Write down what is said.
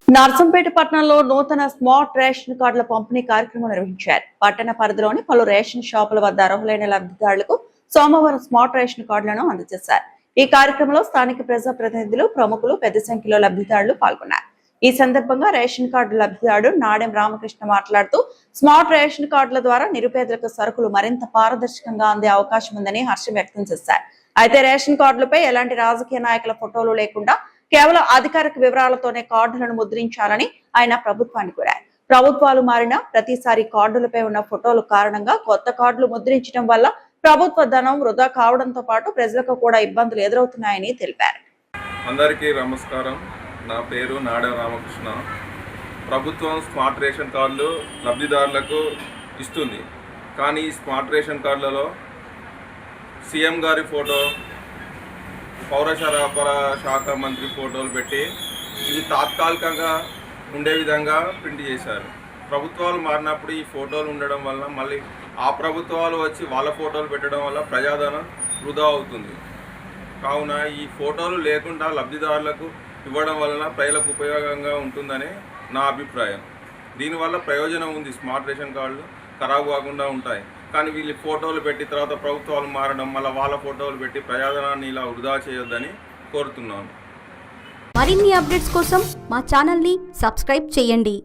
నర్సంపేట పట్టణంలో నూతన smart ration కార్డుల పంపిణీ కార్యక్రమం నిర్వహించారు. పట్టణ పరిధిలోని పలు రేషన్ షాపుల వద్ద అర్హులైన లబ్ధిదారులకు సోమవారం స్మార్ట్ రేషన్ కార్డులను అందజేశారు. ఈ కార్యక్రమంలో స్థానిక ప్రజా ప్రతినిధులు, ప్రముఖులు పెద్ద సంఖ్యలో లబ్ధిదారులు పాల్గొన్నారు. ఈ సందర్భంగా రేషన్ కార్డు లబ్ధిదారుడు నాడెం రామకృష్ణ మాట్లాడుతూ, స్మార్ట్ రేషన్ కార్డుల ద్వారా నిరుపేదలకు సరుకులు మరింత పారదర్శకంగా అందే అవకాశం ఉందని హర్షం వ్యక్తం చేశారు. అయితే రేషన్ కార్డులపై ఎలాంటి రాజకీయ నాయకుల ఫోటోలు లేకుండా కేవలం అధికారిక వివరాలతోనే కార్డులను ముద్రించాలని ఆయన ప్రభుత్వాన్ని కోరారు. ప్రభుత్వాలు మారినా ప్రతిసారి కార్డులపై ఉన్న ఫోటోల కారణంగా కొత్త కార్డులు ముద్రించడం వల్ల ప్రభుత్వ ధనం వృధా కావడంతో పాటు ప్రజలకు కూడా ఇబ్బందులు ఎదురవుతున్నాయని తెలిపారు. అందరికీ నమస్కారం. నా పేరు నాడెం రామకృష్ణ. ప్రభుత్వం స్మార్ట్ రేషన్ కార్డులు లబ్ధిదారులకు ఇస్తుంది. కానీ ఈ స్మార్ట్ రేషన్ కార్డులలో సీఎం గారి ఫోటో, పౌర సరఫరా శాఖ మంత్రి ఫోటోలు పెట్టి ఇది తాత్కాలికంగా ఉండే విధంగా ప్రింట్ చేశారు. ప్రభుత్వాలు మారినప్పుడు ఈ ఫోటోలు ఉండడం వల్ల మళ్ళీ ఆ ప్రభుత్వాలు వచ్చి వాళ్ళ ఫోటోలు పెట్టడం వల్ల ప్రజాధనం వృధా అవుతుంది. కావున ఈ ఫోటోలు లేకుండా లబ్ధిదారులకు ఇవ్వడం వలన ప్రజలకు ఉపయోగంగా ఉంటుందని నా అభిప్రాయం. దీనివల్ల ప్రయోజనం ఉంది. స్మార్ట్ రేషన్ కార్డులు ఖరాబ్ కాకుండా ఉంటాయి. కానీ వీళ్ళు ఫోటోలు పెట్టి తర్వాత ప్రభుత్వాలు మారడం, మళ్ళీ వాళ్ళ ఫోటోలు పెట్టి ప్రజాధనాన్ని ఇలా వృధా చేయొద్దని కోరుతున్నాను. మరిన్ని అప్డేట్స్ కోసం మా ఛానల్ని సబ్స్క్రైబ్ చేయండి.